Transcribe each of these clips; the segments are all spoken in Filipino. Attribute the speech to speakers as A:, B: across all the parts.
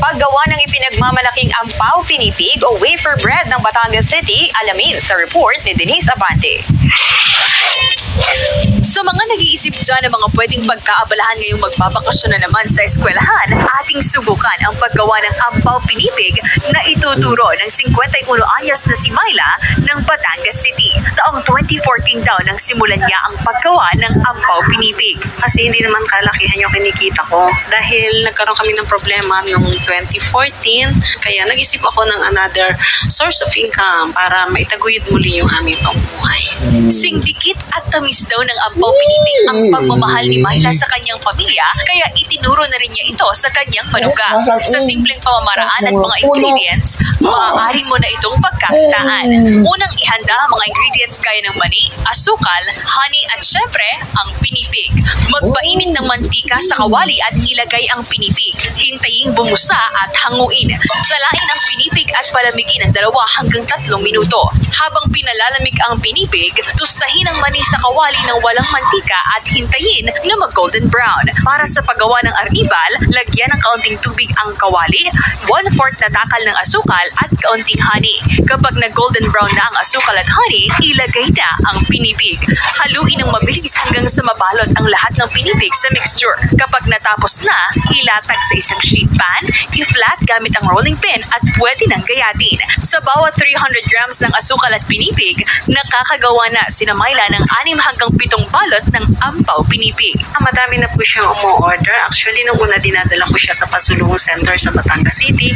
A: paggawa ng ipinagmamalaking ampaw pinipig o wafer bread ng Batangas City, alamin sa report ni Denise Abante.
B: Sa mga nag-iisip dyan ng mga pwedeng pagkaabalahan ngayong magbabakasyon na naman sa eskwelahan, ating subukan ang paggawa ng ampaw pinipig na ituturo ng 51 anyos na si Myla ng Batangas City. Taong 2014 daw nang simulan niya ang paggawa ng ampaw pinipig.
C: Kasi hindi naman kalakihan yung kinikita ko. Dahil nagkaroon kami ng problema noong 2014, kaya nag-isip ako ng another source of income para maitaguyod muli yung aming pamumuhay.
B: Singdikit at tamis daw ng ampaw pinipig ang pagmamahal ni Myla sa kanyang pamilya, kaya itinuro na rin niya ito sa kanyang manugang. Sa simpleng pamamaraan at mga ingredients, maaari mo na itong pagkakitaan. Unang ihanda ang mga ingredients gaya ng mani, asukal, honey at syempre ang pinipig. Magpainit ng mantika sa kawali at ilagay ang pinipig. Hintayin bumusa at hanguin. Salain ang pinipig at palamigin ng 2 hanggang 3 minuto. Habang pinalalamig ang pinipig, tustahin ang mani sa kawali ng walang mantika at hintayin na mag-golden brown. Para sa paggawa ng arnibal, lagyan ng kaunting tubig ang kawali, 1/4 na takal ng asukal at kaunting honey. Kapag nag-golden brown na ang asukal at honey, ilagay na ang pinipig. Haluin ng mabilis hanggang sa mabalot ang lahat ng pinipig sa mixture. Kapag natapos na, ilatag sa isang sheet pan, i-flat gamit ang rolling pin at pwede nang gayatin. Sa bawat 300 grams ng asukal at pinipig, nakakagawa na sina Myla ng 6 hanggang 7 balot ng ampaw pinipig.
C: Madami na po siyang umu-order. Actually, nung una dinadala ko siya sa Pasulong Center sa Batangas City.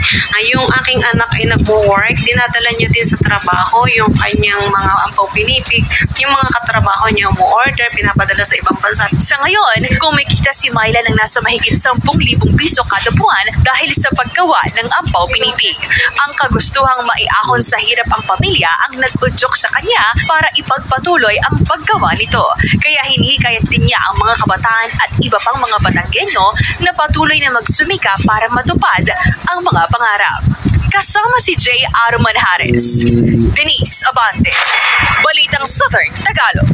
C: Yung aking anak ay nagwo-work, dinadala niya din sa trabaho yung kanyang mga ampaw pinipig. Yung mga katrabaho niya umu-order, pinapadala sa ibang bansa.
B: Sa ngayon, kumikita si Myla ng nasa mahigit 10,000 piso kada buwan dahil sa paggawa ng ampaw pinipig. Ang kagustuhang maiahon sa hirap ang pamilya ang nag-udyok sa kanya para ipagpatuloy ang paggawa nito. Kaya hinihikayat din niya ang mga kabataan at iba pang mga Batanggenyo na patuloy na magsumika para matupad ang mga pangarap. Kasama si J. Aruman Harris, Denise Abante, Balitang Southern Tagalog.